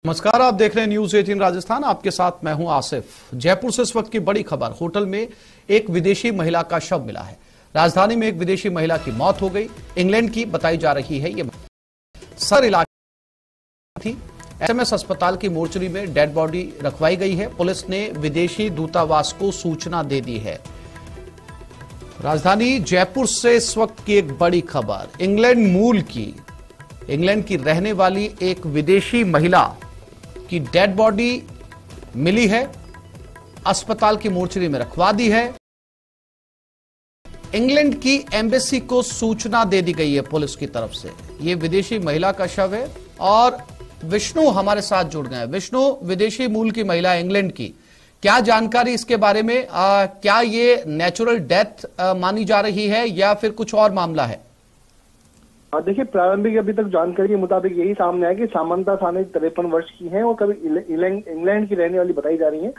नमस्कार, आप देख रहे हैं न्यूज 18 राजस्थान। आपके साथ मैं हूं आसिफ। जयपुर से इस वक्त की बड़ी खबर। होटल में एक विदेशी महिला का शव मिला है। राजधानी में एक विदेशी महिला की मौत हो गई। इंग्लैंड की बताई जा रही है। ये सर इलाके थी। एसएमएस अस्पताल की मोर्चरी में डेड बॉडी रखवाई गई है। पुलिस ने विदेशी दूतावास को सूचना दे दी है। राजधानी जयपुर से इस वक्त की एक बड़ी खबर। इंग्लैंड की रहने वाली एक विदेशी महिला की डेड बॉडी मिली है। अस्पताल की मोर्चरी में रखवा दी है। इंग्लैंड की एम्बेसी को सूचना दे दी गई है पुलिस की तरफ से। यह विदेशी महिला का शव है। और विष्णु हमारे साथ जुड़ गए हैं। विष्णु, विदेशी मूल की महिला इंग्लैंड की, क्या जानकारी इसके बारे में? क्या ये नेचुरल डेथ मानी जा रही है या फिर कुछ और मामला है? देखिए, प्रारंभिक अभी तक जानकारी के मुताबिक यही सामने आया कि सामंता साने 53 वर्ष की हैं और कभी इंग्लैंड की रहने वाली बताई जा रही हैं।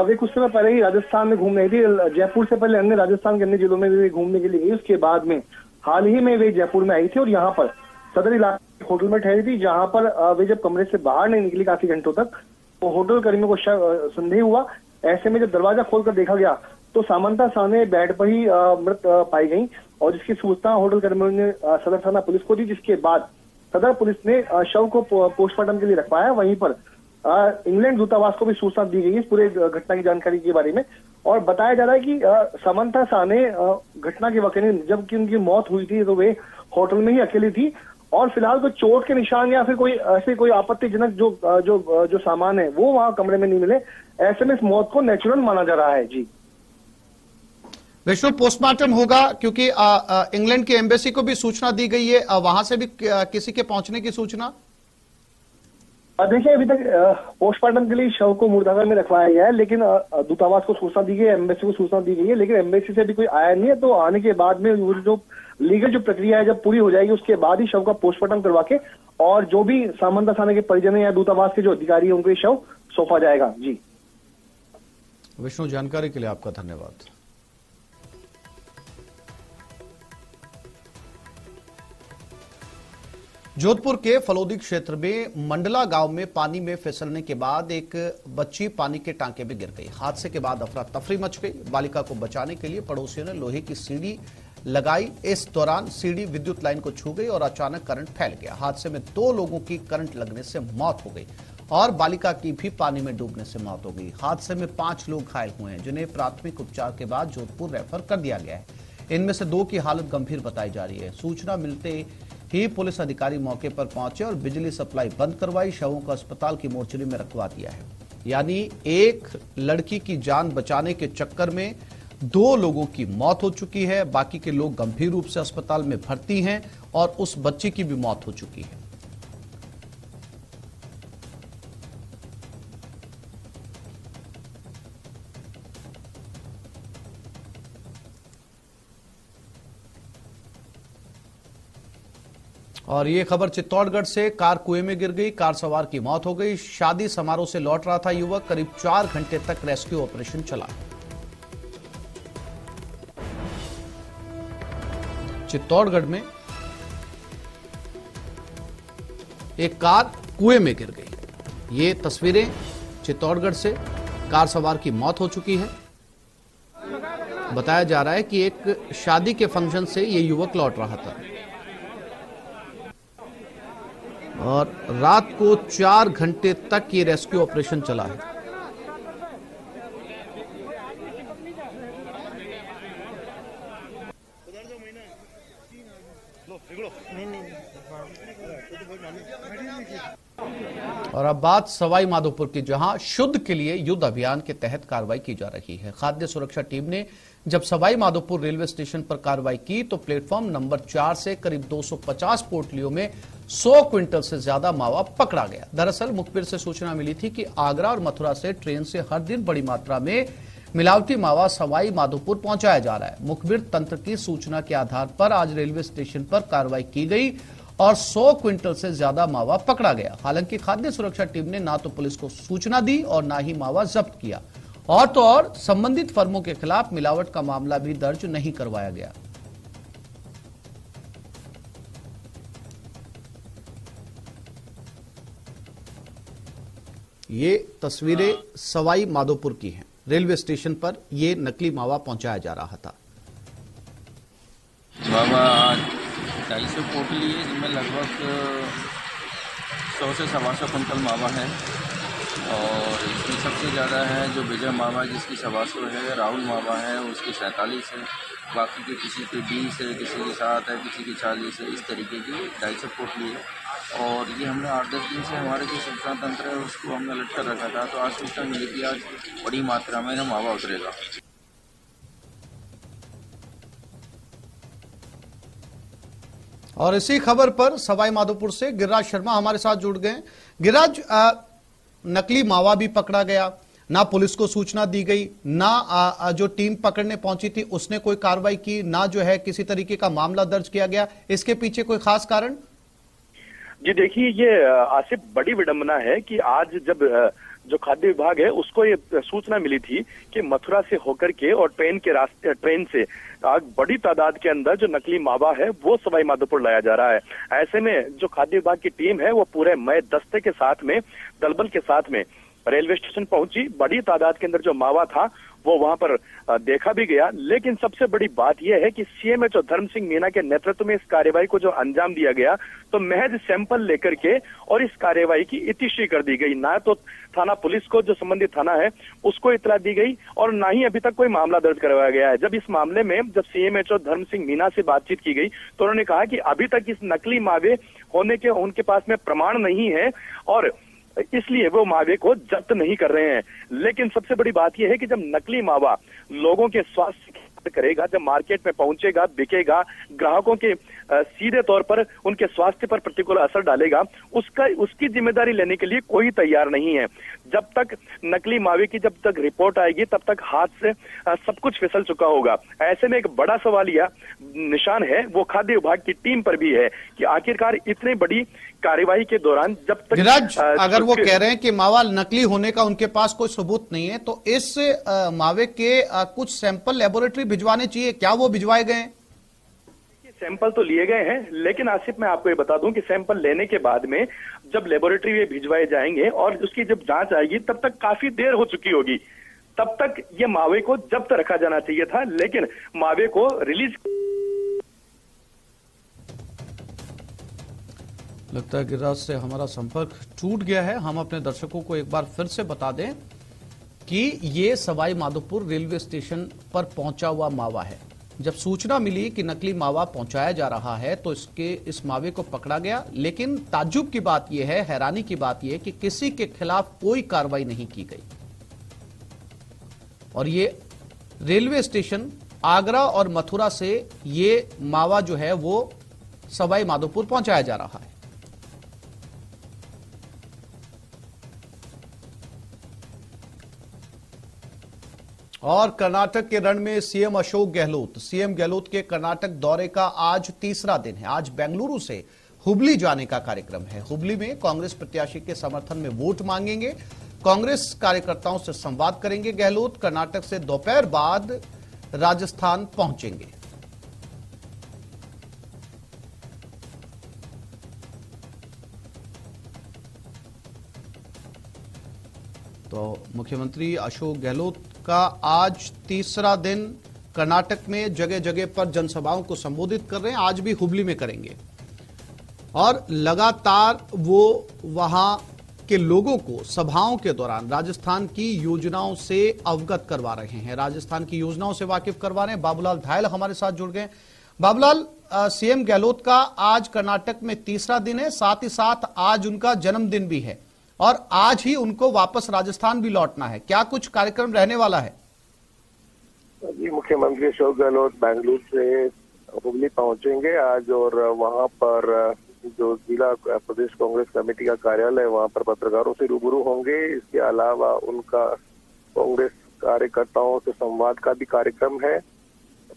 वे कुछ समय पहले ही राजस्थान में घूम रही थी। जयपुर से पहले अन्य राजस्थान के अन्य जिलों में भी घूमने के लिए गई। उसके बाद में हाल ही में वे जयपुर में आई थी और यहाँ पर सदर इलाके होटल में ठहरी थी, जहां पर वे जब कमरे से बाहर नहीं निकली काफी घंटों तक, तो होटल कर्मियों को संदेह हुआ। ऐसे में जब दरवाजा खोलकर देखा गया तो सामंता साने बेड पर ही मृत पाई गई और जिसकी सूचना होटल कर्मियों ने सदर थाना पुलिस को दी, जिसके बाद सदर पुलिस ने शव को पोस्टमार्टम के लिए रखवाया। वहीं पर इंग्लैंड दूतावास को भी सूचना दी गई इस पूरे घटना की जानकारी के बारे में। और बताया जा रहा है कि सामंता साने घटना के वक्त जबकि उनकी मौत हुई थी तो वे होटल में ही अकेली थी और फिलहाल कोई चोट के निशान या फिर कोई ऐसे कोई आपत्तिजनक जो सामान है वो वहां कमरे में नहीं मिले। ऐसे में इस मौत को नेचुरल माना जा रहा है। जी विष्णु, पोस्टमार्टम होगा क्योंकि इंग्लैंड की एम्बेसी को भी सूचना दी गई है। वहां से भी किसी के पहुंचने की सूचना? देखिए, अभी तक पोस्टमार्टम के लिए शव को मुर्दाघर में रखवाया गया है, लेकिन दूतावास को सूचना दी गई है, एम्बेसी को सूचना दी गई है, लेकिन एम्बेसी से भी कोई आया नहीं है। तो आने के बाद में जो लीगल जो प्रक्रिया है जब पूरी हो जाएगी उसके बाद ही शव का पोस्टमार्टम करवा के और जो भी सामंता साने के परिजन या दूतावास के जो अधिकारी है उनको शव सौंपा जाएगा। जी विष्णु, जानकारी के लिए आपका धन्यवाद। जोधपुर के फलोदी क्षेत्र में मंडला गांव में पानी में फिसलने के बाद एक बच्ची पानी के टांके में गिर गई। हादसे के बाद अफरा तफरी मच गई। बालिका को बचाने के लिए पड़ोसियों ने लोहे की सीढ़ी लगाई। इस दौरान सीढ़ी विद्युत लाइन को छू गई और अचानक करंट फैल गया। हादसे में 2 लोगों की करंट लगने से मौत हो गई और बालिका की भी पानी में डूबने से मौत हो गई। हादसे में 5 लोग घायल हुए हैं, जिन्हें प्राथमिक उपचार के बाद जोधपुर रेफर कर दिया गया है। इनमें से 2 की हालत गंभीर बताई जा रही है। सूचना मिलते ही पुलिस अधिकारी मौके पर पहुंचे और बिजली सप्लाई बंद करवाई। शवों को अस्पताल की मोर्चरी में रखवा दिया है। यानी एक लड़की की जान बचाने के चक्कर में 2 लोगों की मौत हो चुकी है। बाकी के लोग गंभीर रूप से अस्पताल में भर्ती हैं और उस बच्ची की भी मौत हो चुकी है। और ये खबर चित्तौड़गढ़ से, कार कुएं में गिर गई, कार सवार की मौत हो गई। शादी समारोह से लौट रहा था युवक। करीब 4 घंटे तक रेस्क्यू ऑपरेशन चला। चित्तौड़गढ़ में एक कार कुएं में गिर गई। ये तस्वीरें चित्तौड़गढ़ से, कार सवार की मौत हो चुकी है। बताया जा रहा है कि एक शादी के फंक्शन से ये युवक लौट रहा था और रात को 4 घंटे तक ये रेस्क्यू ऑपरेशन चला है। और अब बात सवाई माधोपुर की, जहां शुद्ध के लिए युद्ध अभियान के तहत कार्रवाई की जा रही है। खाद्य सुरक्षा टीम ने जब सवाई माधोपुर रेलवे स्टेशन पर कार्रवाई की तो प्लेटफॉर्म नंबर 4 से करीब 250 पोटलियों में 100 क्विंटल से ज्यादा मावा पकड़ा गया। दरअसल मुखबिर से सूचना मिली थी कि आगरा और मथुरा से ट्रेन से हर दिन बड़ी मात्रा में मिलावटी मावा सवाई माधोपुर पहुंचाया जा रहा है। मुखबिर तंत्र की सूचना के आधार पर आज रेलवे स्टेशन पर कार्रवाई की गई और 100 क्विंटल से ज्यादा मावा पकड़ा गया। हालांकि खाद्य सुरक्षा टीम ने ना तो पुलिस को सूचना दी और ना ही मावा जब्त किया। और तो और संबंधित फर्मों के खिलाफ मिलावट का मामला भी दर्ज नहीं करवाया गया। ये तस्वीरें सवाई माधोपुर की हैं। रेलवे स्टेशन पर ये नकली मावा पहुंचाया जा रहा था। मावा 250 पोटली है, जिनमें लगभग 100 से 125 कुंटल मावा है। और इसमें सबसे ज़्यादा है जो विजय मावा है, जिसकी 125 है। राहुल मावा है, उसकी 47 है। बाकी के किसी के 20 है, किसी के 7 है, किसी की 40 है। इस तरीके की 250 पोटली है। और ये हमने 8-10 दिन से हमारे जो सूचना तंत्र है उसको हमने अलर्ट कर रखा था। तो आज सूचना मिली कि आज बड़ी मात्रा में मावा उतरेगा। और इसी खबर पर सवाई माधोपुर से गिरिराज शर्मा हमारे साथ जुड़ गए। गिरिराज, नकली मावा भी पकड़ा गया, ना पुलिस को सूचना दी गई, ना जो टीम पकड़ने पहुंची थी उसने कोई कार्रवाई की, ना जो है किसी तरीके का मामला दर्ज किया गया। इसके पीछे कोई खास कारण? जी देखिए, ये आसिफ बड़ी विडंबना है कि आज जब जो खाद्य विभाग है उसको ये सूचना मिली थी कि मथुरा से होकर के और ट्रेन से बड़ी तादाद के अंदर जो नकली मावा है वो सवाई माधोपुर लाया जा रहा है। ऐसे में जो खाद्य विभाग की टीम है वो पूरे मय दस्ते के साथ में, दलबल के साथ में रेलवे स्टेशन पहुंची। बड़ी तादाद के अंदर जो मावा था वो वहां पर देखा भी गया। लेकिन सबसे बड़ी बात यह है कि सीएमएचओ धर्म सिंह मीना के नेतृत्व में इस कार्यवाही को जो अंजाम दिया गया, तो महज सैंपल लेकर के और इस कार्यवाही की इतिश्री कर दी गई। ना तो थाना पुलिस को, जो संबंधित थाना है, उसको इतला दी गई और ना ही अभी तक कोई मामला दर्ज करवाया गया है। जब इस मामले में जब सीएमएचओ धर्म सिंह मीना से बातचीत की गई तो उन्होंने कहा कि अभी तक इस नकली मावे होने के उनके पास में प्रमाण नहीं है और इसलिए वो मावे को जब्त नहीं कर रहे हैं। लेकिन सबसे बड़ी बात यह है कि जब नकली मावा लोगों के स्वास्थ्य करेगा, जब मार्केट में पहुंचेगा, बिकेगा, ग्राहकों के सीधे तौर पर उनके स्वास्थ्य पर प्रतिकूल असर डालेगा, उसकी जिम्मेदारी लेने के लिए कोई तैयार नहीं है। जब तक नकली मावे की जब तक रिपोर्ट आएगी तब तक हाथ से सब कुछ फिसल चुका होगा। ऐसे में एक बड़ा सवालिया निशान है वो खाद्य विभाग की टीम पर भी है कि आखिरकार इतनी बड़ी कार्यवाही के दौरान जब तक अगर वो कह रहे हैं कि मावा नकली होने का उनके पास कोई सबूत नहीं है, तो इस मावे के कुछ सैंपल लेबोरेटरी भिजवाने चाहिए, क्या वो भिजवाए गए हैं? सैंपल तो लिए गए हैं, लेकिन आसिफ मैं आपको ये बता दूं कि सैंपल लेने के बाद में जब लेबोरेटरी में भिजवाए जाएंगे और उसकी जब जांच आएगी तब तक काफी देर हो चुकी होगी। तब तक ये मावे को जब्त रखा जाना चाहिए था, लेकिन मावे को रिलीज। लगता है गिरिराज से हमारा संपर्क टूट गया है। हम अपने दर्शकों को एक बार फिर से बता दें कि ये सवाई माधोपुर रेलवे स्टेशन पर पहुंचा हुआ मावा है। जब सूचना मिली कि नकली मावा पहुंचाया जा रहा है तो इस मावे को पकड़ा गया। लेकिन ताज्जुब की बात यह है, हैरानी की बात यह है कि किसी के खिलाफ कोई कार्रवाई नहीं की गई। और ये रेलवे स्टेशन आगरा और मथुरा से ये मावा जो है वो सवाई माधोपुर पहुंचाया जा रहा है। और कर्नाटक के रण में सीएम अशोक गहलोत। सीएम गहलोत के कर्नाटक दौरे का आज तीसरा दिन है। आज बेंगलुरु से हुबली जाने का कार्यक्रम है। हुबली में कांग्रेस प्रत्याशी के समर्थन में वोट मांगेंगे, कांग्रेस कार्यकर्ताओं से संवाद करेंगे। गहलोत कर्नाटक से दोपहर बाद राजस्थान पहुंचेंगे। तो मुख्यमंत्री अशोक गहलोत का आज तीसरा दिन कर्नाटक में जगह जगह पर जनसभाओं को संबोधित कर रहे हैं। आज भी हुबली में करेंगे और लगातार वो वहां के लोगों को सभाओं के दौरान राजस्थान की योजनाओं से अवगत करवा रहे हैं, राजस्थान की योजनाओं से वाकिफ करवा रहे हैं। बाबूलाल धायल हमारे साथ जुड़ गए। बाबूलाल, सीएम गहलोत का आज कर्नाटक में तीसरा दिन है, साथ ही साथ आज उनका जन्मदिन भी है और आज ही उनको वापस राजस्थान भी लौटना है। क्या कुछ कार्यक्रम रहने वाला है? जी, मुख्यमंत्री अशोक गहलोत बेंगलुरु से हुबली पहुंचेंगे आज और वहां पर जो जिला प्रदेश कांग्रेस कमेटी का कार्यालय है वहां पर पत्रकारों से रूबरू होंगे। इसके अलावा उनका कांग्रेस कार्यकर्ताओं से संवाद का भी कार्यक्रम है।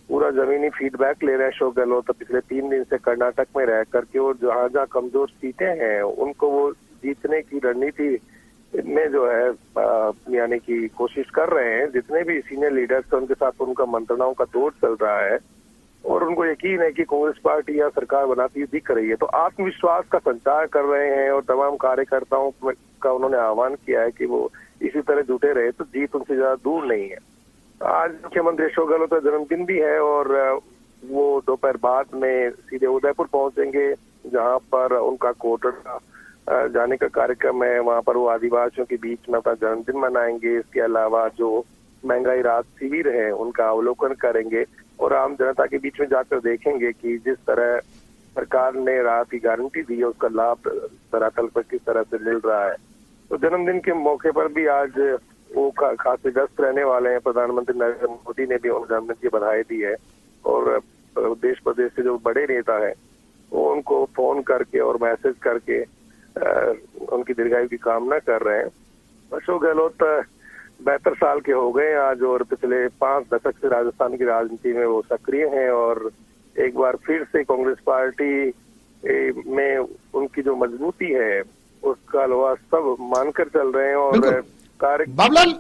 पूरा जमीनी फीडबैक ले रहे हैं अशोक गहलोत पिछले 3 दिन से कर्नाटक में रह करके, और जहां जहां कमजोर सीटें हैं उनको वो जीतने की रणनीति में जो है यानी कि कोशिश कर रहे हैं। जितने भी सीनियर लीडर्स हैं उनके साथ उनका मंत्रणाओं का दौर चल रहा है और उनको यकीन है कि कांग्रेस पार्टी या सरकार बनाती हुई दिख रही है। तो आत्मविश्वास का संचार कर रहे हैं और तमाम कार्यकर्ताओं का उन्होंने आह्वान किया है कि वो इसी तरह जुटे रहे तो जीत उनसे ज्यादा दूर नहीं है। आज मुख्यमंत्री अशोक गहलोत का जन्मदिन भी है और वो दोपहर बाद में सीधे उदयपुर पहुंचेंगे, जहां पर उनका कोटड़ा जाने का कार्यक्रम है। वहां पर वो आदिवासियों के बीच में अपना जन्मदिन मनाएंगे। इसके अलावा जो महंगाई राहत शिविर है उनका अवलोकन करेंगे और आम जनता के बीच में जाकर देखेंगे कि जिस तरह सरकार ने राहत की गारंटी दी है उसका लाभ धरातल पर किस तरह से मिल रहा है। तो जन्मदिन के मौके पर भी आज वो खासे व्यस्त रहने वाले हैं। प्रधानमंत्री नरेंद्र मोदी ने भी उन्हें जन्मदिन की बधाई दी है और देश प्रदेश के जो बड़े नेता हैं वो उनको फोन करके और मैसेज करके उनकी दीर्घायु की कामना कर रहे हैं। अशोक गहलोत 72 साल के हो गए आज और पिछले 5 दशक से राजस्थान की राजनीति में वो सक्रिय हैं और एक बार फिर से कांग्रेस पार्टी में उनकी जो मजबूती है उसका लोहा सब मानकर चल रहे हैं और बाबूलाल,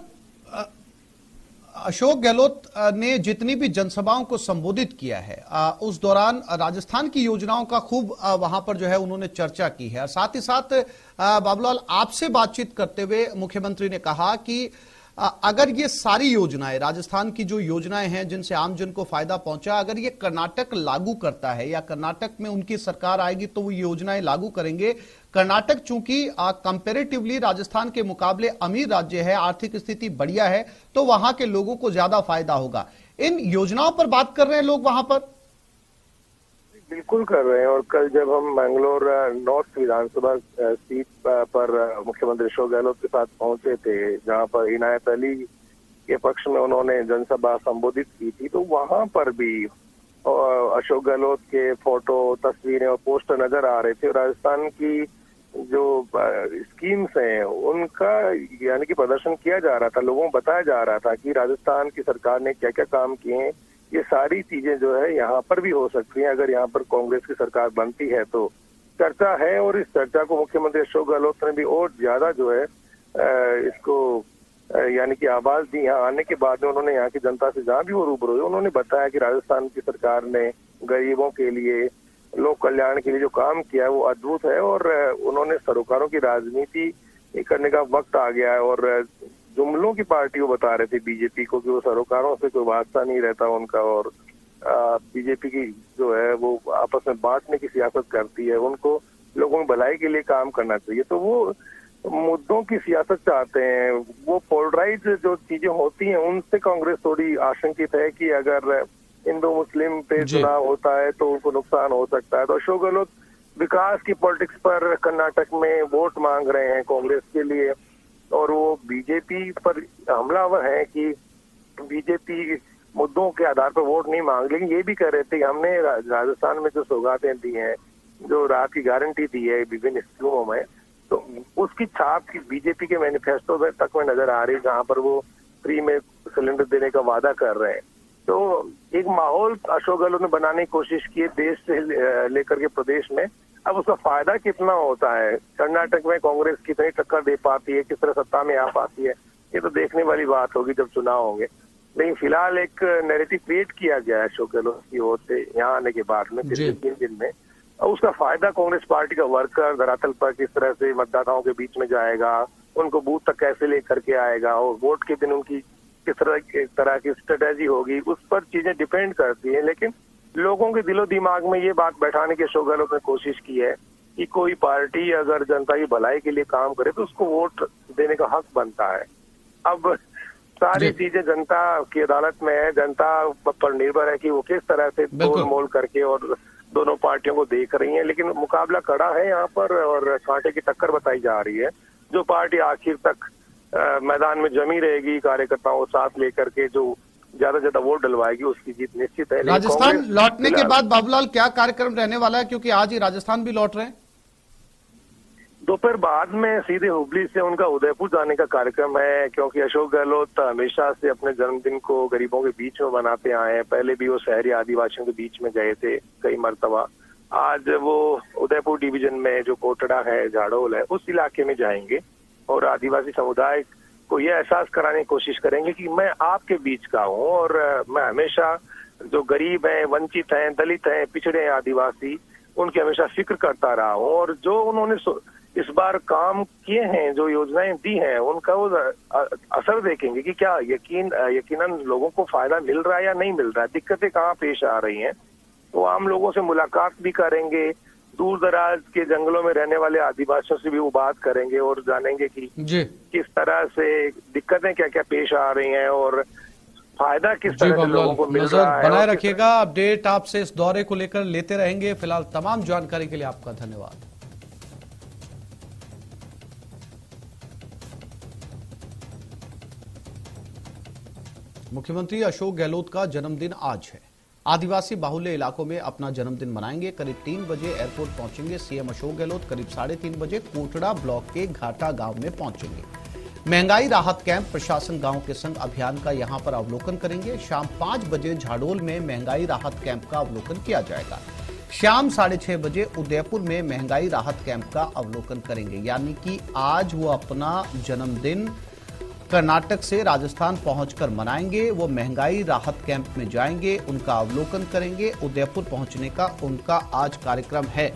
अशोक गहलोत ने जितनी भी जनसभाओं को संबोधित किया है उस दौरान राजस्थान की योजनाओं का खूब वहां पर जो है उन्होंने चर्चा की है। और साथ ही साथ बाबूलाल, आपसे बातचीत करते हुए मुख्यमंत्री ने कहा कि अगर ये सारी योजनाएं, राजस्थान की जो योजनाएं हैं जिनसे आमजन को फायदा पहुंचा, अगर ये कर्नाटक लागू करता है या कर्नाटक में उनकी सरकार आएगी तो वो योजनाएं लागू करेंगे। कर्नाटक चूंकि कंपैरेटिवली राजस्थान के मुकाबले अमीर राज्य है, आर्थिक स्थिति बढ़िया है, तो वहां के लोगों को ज्यादा फायदा होगा। इन योजनाओं पर बात कर रहे हैं लोग वहां पर? बिल्कुल कर रहे हैं। और कल जब हम मैंगलोर नॉर्थ विधानसभा सीट पर मुख्यमंत्री अशोक गहलोत के साथ पहुंचे थे, जहां पर इनायत अली के पक्ष में उन्होंने जनसभा संबोधित की थी, तो वहां पर भी अशोक गहलोत के फोटो, तस्वीरें और पोस्टर नजर आ रहे थे। राजस्थान की जो स्कीम्स हैं उनका यानी कि प्रदर्शन किया जा रहा था, लोगों को बताया जा रहा था कि राजस्थान की सरकार ने क्या क्या काम किए हैं। ये सारी चीजें जो है यहाँ पर भी हो सकती हैं अगर यहाँ पर कांग्रेस की सरकार बनती है तो। चर्चा है और इस चर्चा को मुख्यमंत्री अशोक गहलोत ने भी और ज्यादा जो है इसको यानी कि आवाज दी। यहाँ आने के बाद में उन्होंने यहाँ की जनता से जहाँ भी वो रूबरू हुए उन्होंने बताया कि राजस्थान की सरकार ने गरीबों के लिए, लोक कल्याण के लिए जो काम किया है वो अद्भुत है और उन्होंने सरोकारों की राजनीति करने का वक्त आ गया है। और जुमलों की पार्टी वो बता रहे थे बीजेपी को कि वो सरोकारों से कोई वास्ता नहीं रहता उनका और बीजेपी की जो है वो आपस में बांटने की सियासत करती है, उनको लोगों की भलाई के लिए काम करना चाहिए। तो वो मुद्दों की सियासत चाहते हैं। वो पोलराइज जो चीजें होती हैं उनसे कांग्रेस थोड़ी आशंकित है कि अगर हिंदू मुस्लिम पे चुनाव होता है तो उनको नुकसान हो सकता है। तो अशोक गहलोत विकास की पॉलिटिक्स पर कर्नाटक में वोट मांग रहे हैं कांग्रेस के लिए और वो बीजेपी पर हमलावर है कि बीजेपी मुद्दों के आधार पर वोट नहीं मांग, लेकिन ये भी कह रहे थे कि हमने राजस्थान में जो सौगातें दी हैं, जो राहत की गारंटी दी है विभिन्न स्कीमों में, तो उसकी छाप की बीजेपी के मैनिफेस्टो में तक में नजर आ रही है, जहां पर वो फ्री में सिलेंडर देने का वादा कर रहे हैं। तो एक माहौल अशोक गहलोत ने बनाने की कोशिश की है देश से लेकर के प्रदेश में। अब उसका फायदा कितना होता है, कर्नाटक में कांग्रेस कितनी टक्कर दे पाती है, किस तरह सत्ता में आ पाती है, ये तो देखने वाली बात होगी जब चुनाव होंगे। लेकिन फिलहाल एक नैरेटिव क्रिएट किया गया है अशोक गहलोत की ओर से यहाँ आने के बाद में पिछले 3 दिन में, और उसका फायदा कांग्रेस पार्टी का वर्कर धरातल पर किस तरह से मतदाताओं के बीच में जाएगा, उनको बूथ तक कैसे लेकर के आएगा और वोट के दिन उनकी किस तरह की स्ट्रेटेजी होगी, उस पर चीजें डिपेंड करती है। लेकिन लोगों के दिलो दिमाग में ये बात बैठाने की अशोक गहलोत ने कोशिश की है कि कोई पार्टी अगर जनता की भलाई के लिए काम करे तो उसको वोट देने का हक बनता है। अब सारी चीजें जनता की अदालत में है, जनता पर निर्भर है कि वो किस तरह से तोल मोल करके और दोनों पार्टियों को देख रही है। लेकिन मुकाबला कड़ा है यहाँ पर और कांटे की टक्कर बताई जा रही है। जो पार्टी आखिर तक मैदान में जमी रहेगी, कार्यकर्ताओं को साथ लेकर के जो ज्यादा से ज्यादा वोट डलवाएगी उसकी जीत निश्चित है। राजस्थान लौटने के बाद बाबूलाल क्या कार्यक्रम रहने वाला है, क्योंकि आज ही राजस्थान भी लौट रहे हैं? दोपहर बाद में सीधे हुबली से उनका उदयपुर जाने का कार्यक्रम है, क्योंकि अशोक गहलोत हमेशा से अपने जन्मदिन को गरीबों के बीच में मनाते आए हैं। पहले भी वो शहरी आदिवासियों के बीच में गए थे कई मरतबा। आज वो उदयपुर डिवीजन में जो कोटड़ा है, झाड़ोल है, उस इलाके में जाएंगे और आदिवासी समुदाय को यह एहसास कराने की कोशिश करेंगे कि मैं आपके बीच का हूँ और मैं हमेशा जो गरीब हैं, वंचित हैं, दलित हैं, पिछड़े हैं, आदिवासी, उनकी हमेशा फिक्र करता रहा हूँ। और जो उन्होंने इस बार काम किए हैं, जो योजनाएं दी हैं, उनका वो असर देखेंगे कि क्या यकीनन लोगों को फायदा मिल रहा है या नहीं मिल रहा है, दिक्कतें कहाँ पेश आ रही हैं। तो आम लोगों से मुलाकात भी करेंगे, दूर दराज के जंगलों में रहने वाले आदिवासियों से भी वो बात करेंगे और जानेंगे कि किस तरह से दिक्कतें क्या क्या पेश आ रही हैं और फायदा किस तरह से लोगों को मिल रहा है। बनाए रखिएगा, अपडेट आपसे इस दौरे को लेकर लेते रहेंगे। फिलहाल तमाम जानकारी के लिए आपका धन्यवाद। मुख्यमंत्री अशोक गहलोत का जन्मदिन आज है। आदिवासी बाहुल्य इलाकों में अपना जन्मदिन मनाएंगे। करीब 3 बजे एयरपोर्ट पहुंचेंगे सीएम अशोक गहलोत। करीब 3:30 बजे कोटड़ा ब्लॉक के घाटा गांव में पहुंचेंगे। महंगाई राहत कैंप प्रशासन गांव के संग अभियान का यहां पर अवलोकन करेंगे। शाम 5 बजे झाडोल में महंगाई राहत कैंप का अवलोकन किया जाएगा। शाम 6:30 बजे उदयपुर में महंगाई राहत कैंप का अवलोकन करेंगे। यानी कि आज वो अपना जन्मदिन कर्नाटक से राजस्थान पहुंचकर मनाएंगे। वो महंगाई राहत कैंप में जाएंगे, उनका अवलोकन करेंगे। उदयपुर पहुंचने का उनका आज कार्यक्रम है।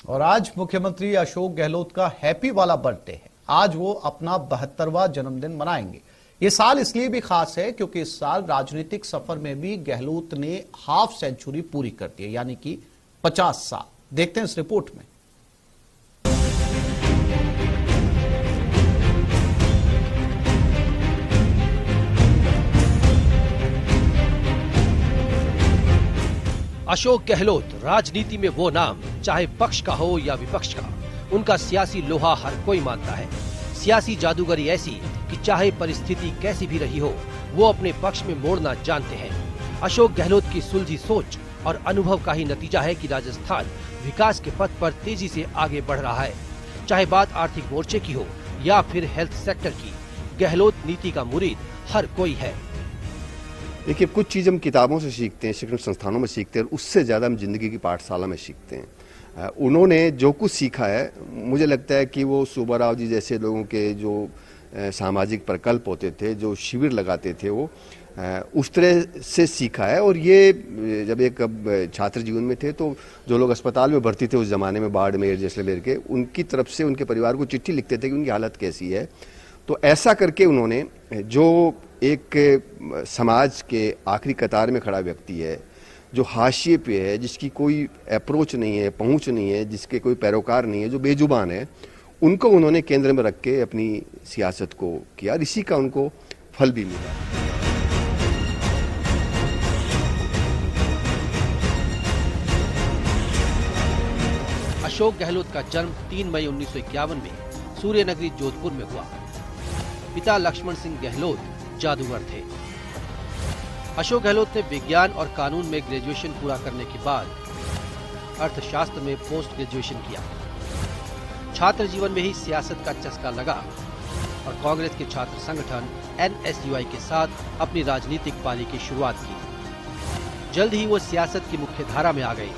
और आज मुख्यमंत्री अशोक गहलोत का हैप्पी वाला बर्थडे है। आज वो अपना 72वां जन्मदिन मनाएंगे। ये साल इसलिए भी खास है क्योंकि इस साल राजनीतिक सफर में भी गहलोत ने हाफ सेंचुरी पूरी कर दी है, यानी कि 50 साल। देखते हैं इस रिपोर्ट में। अशोक गहलोत राजनीति में वो नाम, चाहे पक्ष का हो या विपक्ष का, उनका सियासी लोहा हर कोई मानता है। सियासी जादूगरी ऐसी कि चाहे परिस्थिति कैसी भी रही हो, वो अपने पक्ष में मोड़ना जानते हैं। अशोक गहलोत की सुलझी सोच और अनुभव का ही नतीजा है कि राजस्थान विकास के पथ पर तेजी से आगे बढ़ रहा है। चाहे बात आर्थिक मोर्चे की हो या फिर हेल्थ सेक्टर की, गहलोत नीति का मुरीद हर कोई है। देखिए, कुछ चीज़ हम किताबों से सीखते हैं, शिक्षण संस्थानों में सीखते हैं, उससे ज़्यादा हम जिंदगी की पाठशाला में सीखते हैं। उन्होंने जो कुछ सीखा है, मुझे लगता है कि वो सुब्बाराव जी जैसे लोगों के जो सामाजिक प्रकल्प होते थे, जो शिविर लगाते थे, वो उस तरह से सीखा है। और ये जब एक छात्र जीवन में थे तो जो लोग अस्पताल में भर्ती थे उस जमाने में, बाड़मेर जैसलमेर के, उनकी तरफ से उनके परिवार को चिट्ठी लिखते थे कि उनकी हालत कैसी है। तो ऐसा करके उन्होंने, जो एक समाज के आखिरी कतार में खड़ा व्यक्ति है, जो हाशिए पे है, जिसकी कोई अप्रोच नहीं है, पहुंच नहीं है, जिसके कोई पैरोकार नहीं है, जो बेजुबान है, उनको उन्होंने केंद्र में रख के अपनी सियासत को किया। इसी का उनको फल भी मिला। अशोक गहलोत का जन्म 3 मई 1951 में सूर्यनगरी जोधपुर में हुआ। पिता लक्ष्मण सिंह गहलोत जादूगर थे। अशोक गहलोत ने विज्ञान और कानून में ग्रेजुएशन पूरा करने के बाद अर्थशास्त्र में पोस्ट ग्रेजुएशन किया। छात्र जीवन में ही सियासत का चस्का लगा और कांग्रेस के छात्र संगठन NSUI के साथ अपनी राजनीतिक पारी की शुरुआत की। जल्द ही वो सियासत की मुख्य धारा में आ गए।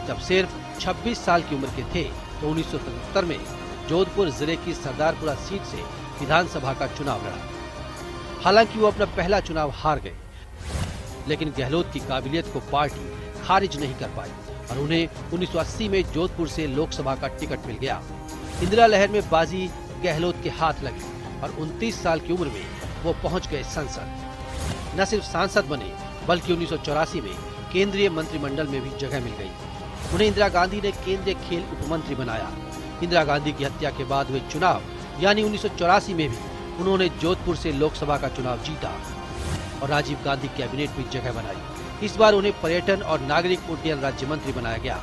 जब सिर्फ 26 साल की उम्र के थे तो 1977 में जोधपुर जिले की सरदारपुरा सीट से विधानसभा का चुनाव लड़ा। हालांकि वो अपना पहला चुनाव हार गए, लेकिन गहलोत की काबिलियत को पार्टी खारिज नहीं कर पाई और उन्हें 1980 में जोधपुर से लोकसभा का टिकट मिल गया। इंदिरा लहर में बाजी गहलोत के हाथ लगी और 29 साल की उम्र में वो पहुंच गए संसद। न सिर्फ सांसद बने बल्कि 1984 में केंद्रीय मंत्रिमंडल में भी जगह मिल गई। उन्हें इंदिरा गांधी ने केंद्रीय खेल उपमंत्री बनाया। इंदिरा गांधी की हत्या के बाद हुए चुनाव यानी 1984 में भी उन्होंने जोधपुर से लोकसभा का चुनाव जीता और राजीव गांधी कैबिनेट में जगह बनाई। इस बार उन्हें पर्यटन और नागरिक उड्डयन राज्य मंत्री बनाया गया।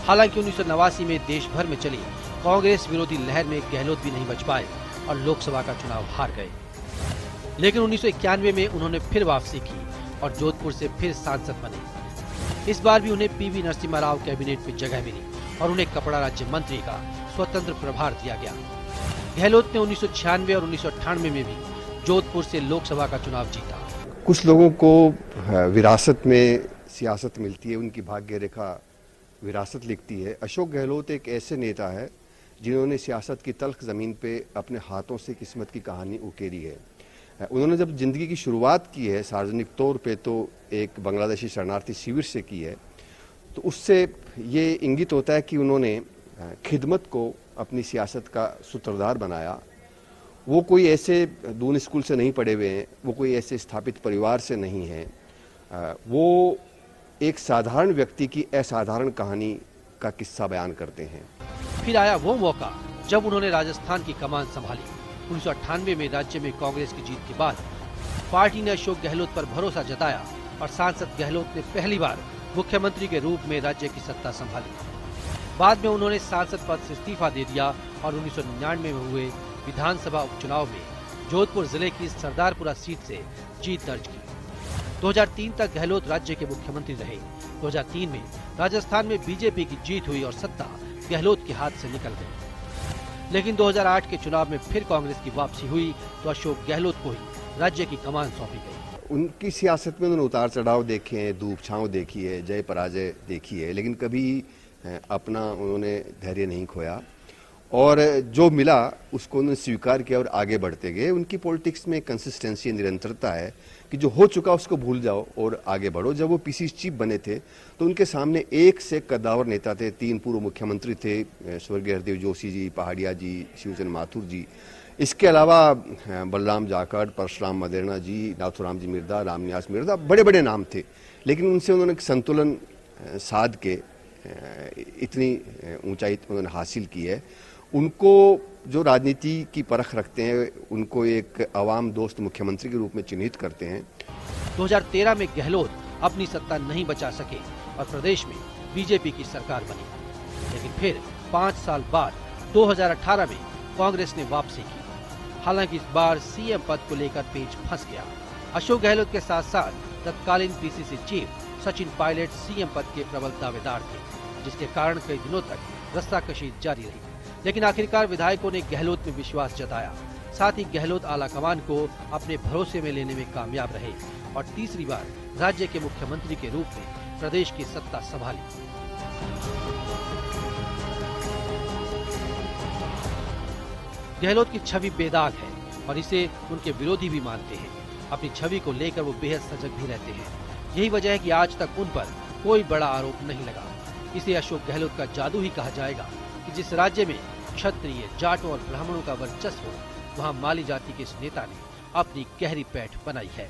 हालांकि 1989 में देश भर में चली कांग्रेस विरोधी लहर में गहलोत भी नहीं बच पाए और लोकसभा का चुनाव हार गए। लेकिन 1991 में उन्होंने फिर वापसी की और जोधपुर से फिर सांसद बने। इस बार भी उन्हें PV नरसिम्हा राव कैबिनेट में जगह मिली और उन्हें कपड़ा राज्य मंत्री का स्वतंत्र प्रभार दिया गया। गहलोत ने 1996 और 1998 में भी जोधपुर से लोकसभा का चुनाव जीता। कुछ लोगों को विरासत में सियासत मिलती है, उनकी भाग्य रेखा विरासत लिखती है। अशोक गहलोत एक ऐसे नेता है जिन्होंने सियासत की तल्ख जमीन पे अपने हाथों से किस्मत की कहानी उकेरी है। उन्होंने जब जिंदगी की शुरुआत की है सार्वजनिक तौर पे तो एक बांग्लादेशी शरणार्थी शिविर से की है, तो उससे ये इंगित होता है कि उन्होंने खिदमत को अपनी सियासत का सूत्रधार बनाया। वो कोई ऐसे दून स्कूल से नहीं पढ़े हुए हैं, वो कोई ऐसे स्थापित परिवार से नहीं है, वो एक साधारण व्यक्ति की असाधारण कहानी का किस्सा बयान करते हैं। फिर आया वो मौका जब उन्होंने राजस्थान की कमान संभाली। 1998 में राज्य में कांग्रेस की जीत के बाद पार्टी ने अशोक गहलोत पर भरोसा जताया और सांसद गहलोत ने पहली बार मुख्यमंत्री के रूप में राज्य की सत्ता संभाली। बाद में उन्होंने सांसद पद से इस्तीफा दे दिया और 1999 में हुए विधानसभा उपचुनाव में जोधपुर जिले की सरदारपुरा सीट से जीत दर्ज की। 2003 तक गहलोत राज्य के मुख्यमंत्री रहे। 2003 में राजस्थान में बीजेपी की जीत हुई और सत्ता गहलोत के हाथ से निकल गई। लेकिन 2008 के चुनाव में फिर कांग्रेस की वापसी हुई तो अशोक गहलोत को ही राज्य की कमान सौंपी गई। उनकी सियासत में उन्होंने उतार चढ़ाव देखे हैं, धूप छांव देखी है, जय पराजय देखी है, लेकिन कभी अपना उन्होंने धैर्य नहीं खोया और जो मिला उसको उन्होंने स्वीकार किया और आगे बढ़ते गए। उनकी पॉलिटिक्स में कंसिस्टेंसी, निरंतरता है कि जो हो चुका उसको भूल जाओ और आगे बढ़ो। जब वो पीसीसी चीफ बने थे तो उनके सामने एक से कद्दावर नेता थे। 3 पूर्व मुख्यमंत्री थे, स्वर्गीय हरदेव जोशी जी, पहाड़िया जी, शिवचंद्र माथुर जी। इसके अलावा बलराम जाखड़, परशुराम मदेरणा जी, नाथुराम जी मिर्दा, रामनिवास मिर्दा, बड़े बड़े नाम थे, लेकिन उनसे उन्होंने संतुलन साध के इतनी ऊंचाई उन्होंने हासिल की है। उनको जो राजनीति की परख रखते हैं, उनको एक आवाम दोस्त मुख्यमंत्री के रूप में चिन्हित करते हैं। 2013 में गहलोत अपनी सत्ता नहीं बचा सके और प्रदेश में बीजेपी की सरकार बनी, लेकिन फिर 5 साल बाद 2018 में कांग्रेस ने वापसी की। हालांकि इस बार सीएम पद को लेकर पेच फंस गया। अशोक गहलोत के साथ साथ तत्कालीन PCC chief Sachin Pilot CM पद के प्रबल दावेदार थे, जिसके कारण कई दिनों तक रस्साकशी जारी रही। लेकिन आखिरकार विधायकों ने गहलोत में विश्वास जताया। साथ ही गहलोत आला कमान को अपने भरोसे में लेने में कामयाब रहे और तीसरी बार राज्य के मुख्यमंत्री के रूप में प्रदेश की सत्ता संभाली। गहलोत की छवि बेदाग है और इसे उनके विरोधी भी मानते हैं। अपनी छवि को लेकर वो बेहद सजग भी रहते हैं। यही वजह है कि आज तक उन पर कोई बड़ा आरोप नहीं लगा। इसे अशोक गहलोत का जादू ही कहा जाएगा कि जिस राज्य में क्षत्रिय, जाटों और ब्राह्मणों का वर्चस्व हो, वहां माली जाति के इस नेता ने अपनी गहरी पैठ बनाई है।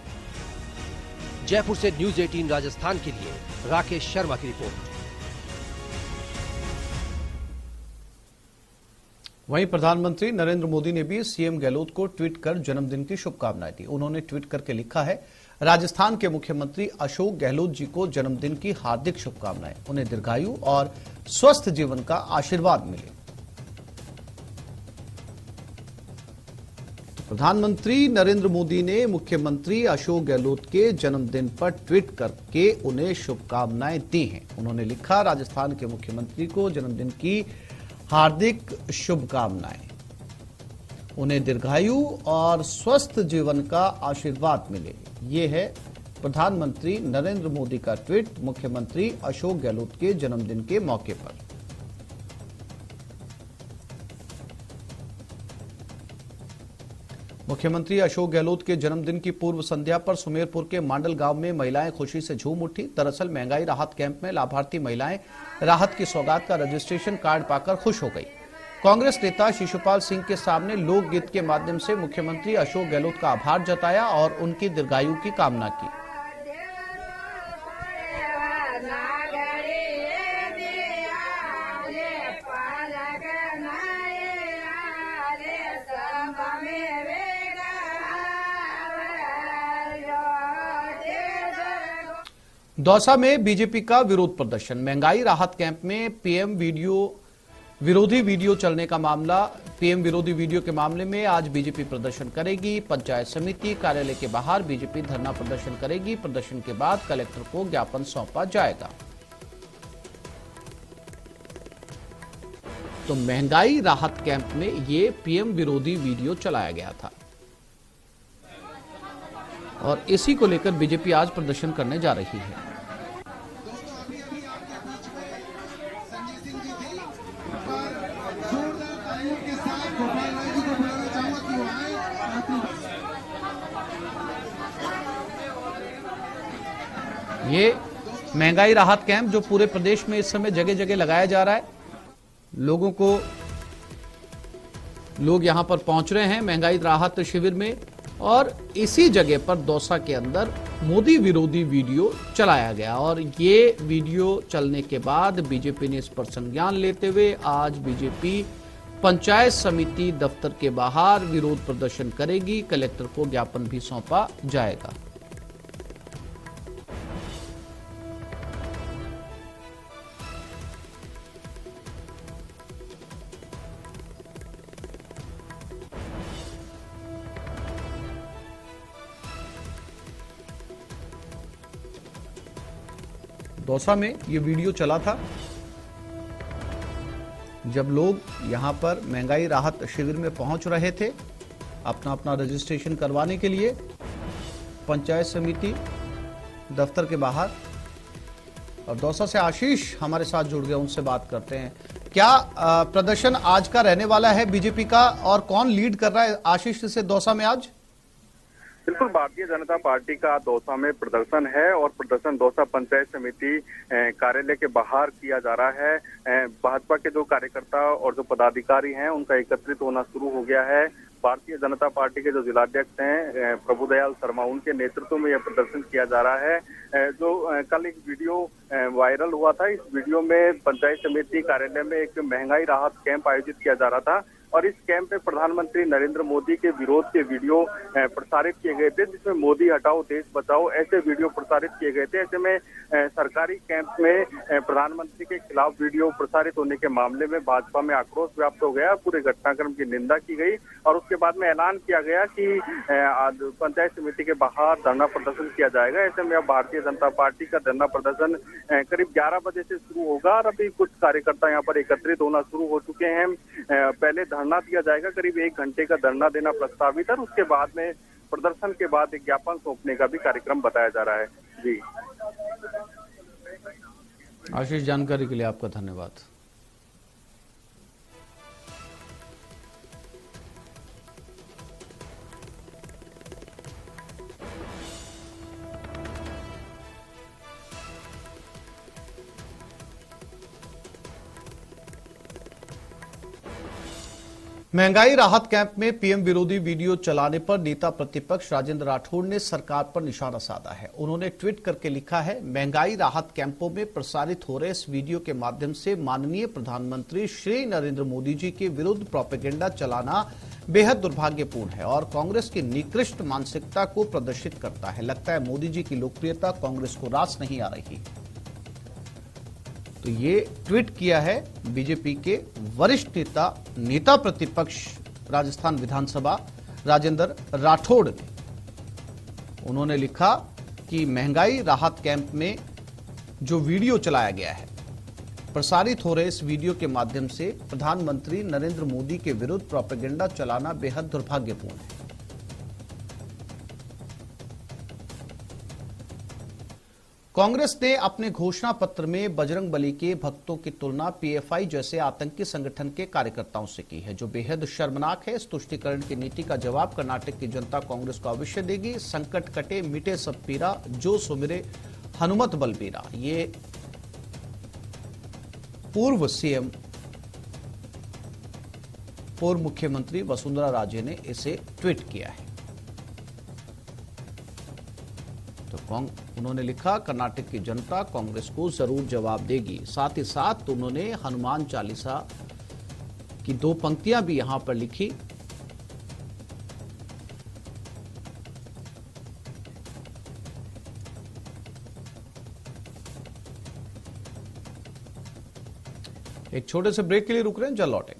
जयपुर से न्यूज़ 18 राजस्थान के लिए राकेश शर्मा की रिपोर्ट। वहीं प्रधानमंत्री नरेंद्र मोदी ने भी सीएम गहलोत को ट्वीट कर जन्मदिन की शुभकामनाएं दी। उन्होंने ट्वीट करके लिखा है, राजस्थान के मुख्यमंत्री अशोक गहलोत जी को जन्मदिन की हार्दिक शुभकामनाएं। उन्हें दीर्घायु और स्वस्थ जीवन का आशीर्वाद मिले। प्रधानमंत्री नरेंद्र मोदी ने मुख्यमंत्री अशोक गहलोत के जन्मदिन पर ट्वीट करके उन्हें शुभकामनाएं दी हैं। उन्होंने लिखा, राजस्थान के मुख्यमंत्री को जन्मदिन की हार्दिक शुभकामनाएं। उन्हें दीर्घायु और स्वस्थ जीवन का आशीर्वाद मिले। ये है प्रधानमंत्री नरेंद्र मोदी का ट्वीट मुख्यमंत्री अशोक गहलोत के जन्मदिन के मौके पर। मुख्यमंत्री अशोक गहलोत के जन्मदिन की पूर्व संध्या पर सुमेरपुर के मांडल गांव में महिलाएं खुशी से झूम उठी। दरअसल महंगाई राहत कैंप में लाभार्थी महिलाएं राहत की सौगात का रजिस्ट्रेशन कार्ड पाकर खुश हो गई। कांग्रेस नेता शिशुपाल सिंह के सामने लोकगीत के माध्यम से मुख्यमंत्री अशोक गहलोत का आभार जताया और उनकी दीर्घायु की कामना की। दौसा में बीजेपी का विरोध प्रदर्शन। महंगाई राहत कैंप में पीएम विरोधी वीडियो चलने का मामला। पीएम विरोधी वीडियो के मामले में आज बीजेपी प्रदर्शन करेगी। पंचायत समिति कार्यालय के बाहर बीजेपी धरना प्रदर्शन करेगी। प्रदर्शन के बाद कलेक्टर को ज्ञापन सौंपा जाएगा। तो महंगाई राहत कैंप में ये पीएम विरोधी वीडियो चलाया गया था और इसी को लेकर बीजेपी आज प्रदर्शन करने जा रही है। ये महंगाई राहत कैंप जो पूरे प्रदेश में इस समय जगह जगह लगाया जा रहा है, लोग यहां पर पहुंच रहे हैं महंगाई राहत शिविर में, और इसी जगह पर दौसा के अंदर मोदी विरोधी वीडियो चलाया गया। और ये वीडियो चलने के बाद बीजेपी ने इस पर संज्ञान लेते हुए आज बीजेपी पंचायत समिति दफ्तर के बाहर विरोध प्रदर्शन करेगी। कलेक्टर को ज्ञापन भी सौंपा जाएगा। दौसा में ये वीडियो चला था जब लोग यहां पर महंगाई राहत शिविर में पहुंच रहे थे अपना अपना रजिस्ट्रेशन करवाने के लिए पंचायत समिति दफ्तर के बाहर। और दौसा से आशीष हमारे साथ जुड़ गए, उनसे बात करते हैं। क्या प्रदर्शन आज का रहने वाला है बीजेपी का, और कौन लीड कर रहा है आशीष से दौसा में आज? बिल्कुल, भारतीय जनता पार्टी का दौसा में प्रदर्शन है और प्रदर्शन दौसा पंचायत समिति कार्यालय के बाहर किया जा रहा है। भाजपा के जो कार्यकर्ता और जो पदाधिकारी हैं उनका एकत्रित होना शुरू हो गया है। भारतीय जनता पार्टी के जो जिलाध्यक्ष हैं प्रभुदयाल शर्मा, उनके नेतृत्व में यह प्रदर्शन किया जा रहा है। जो कल एक वीडियो वायरल हुआ था, इस वीडियो में पंचायत समिति कार्यालय में एक महंगाई राहत कैंप आयोजित किया जा रहा था और इस कैंप में प्रधानमंत्री नरेंद्र मोदी के विरोध के वीडियो प्रसारित किए गए थे, जिसमें मोदी हटाओ देश बचाओ ऐसे वीडियो प्रसारित किए गए थे। ऐसे में सरकारी कैंप में प्रधानमंत्री के खिलाफ वीडियो प्रसारित होने के मामले में भाजपा में आक्रोश व्याप्त हो गया। पूरे घटनाक्रम की निंदा की गई और उसके बाद में ऐलान किया गया कि पंचायत समिति के बाहर धरना प्रदर्शन किया जाएगा। ऐसे में अब भारतीय जनता पार्टी का धरना प्रदर्शन करीब 11 बजे से शुरू होगा और अभी कुछ कार्यकर्ता यहाँ पर एकत्रित होना शुरू हो चुके हैं। पहले धरना दिया जाएगा, करीब 1 घंटे का धरना देना प्रस्तावित है। उसके बाद में प्रदर्शन के बाद एक ज्ञापन सौंपने का भी कार्यक्रम बताया जा रहा है। जी आशीष, जानकारी के लिए आपका धन्यवाद। महंगाई राहत कैंप में पीएम विरोधी वीडियो चलाने पर नेता प्रतिपक्ष राजेंद्र राठौड़ ने सरकार पर निशाना साधा है। उन्होंने ट्वीट करके लिखा है, महंगाई राहत कैंपों में प्रसारित हो रहे इस वीडियो के माध्यम से माननीय प्रधानमंत्री श्री नरेंद्र मोदी जी के विरुद्ध प्रोपेगेंडा चलाना बेहद दुर्भाग्यपूर्ण है और कांग्रेस की निकृष्ट मानसिकता को प्रदर्शित करता है। लगता है मोदी जी की लोकप्रियता कांग्रेस को रास नहीं आ रही। तो ये ट्वीट किया है बीजेपी के वरिष्ठ नेता प्रतिपक्ष राजस्थान विधानसभा राजेंद्र राठौड़ ने। उन्होंने लिखा कि महंगाई राहत कैंप में जो वीडियो चलाया गया है, प्रसारित हो रहे इस वीडियो के माध्यम से प्रधानमंत्री नरेंद्र मोदी के विरुद्ध प्रोपेगेंडा चलाना बेहद दुर्भाग्यपूर्ण है। कांग्रेस ने अपने घोषणा पत्र में बजरंगबली के भक्तों की तुलना पीएफआई जैसे आतंकी संगठन के कार्यकर्ताओं से की है, जो बेहद शर्मनाक है। इस तुष्टीकरण की नीति का जवाब कर्नाटक की जनता कांग्रेस को अवश्य देगी। संकट कटे मिटे सब पीरा, जो सुमिरे हनुमत बलबीरा। ये पूर्व सीएम, पूर्व मुख्यमंत्री वसुंधरा राजे ने इसे ट्वीट किया है। तो उन्होंने लिखा, कर्नाटक की जनता कांग्रेस को जरूर जवाब देगी। साथ ही साथ उन्होंने हनुमान चालीसा की 2 पंक्तियां भी यहां पर लिखी। एक छोटे से ब्रेक के लिए रुक रहे हैं, जल्द लौटेंगे।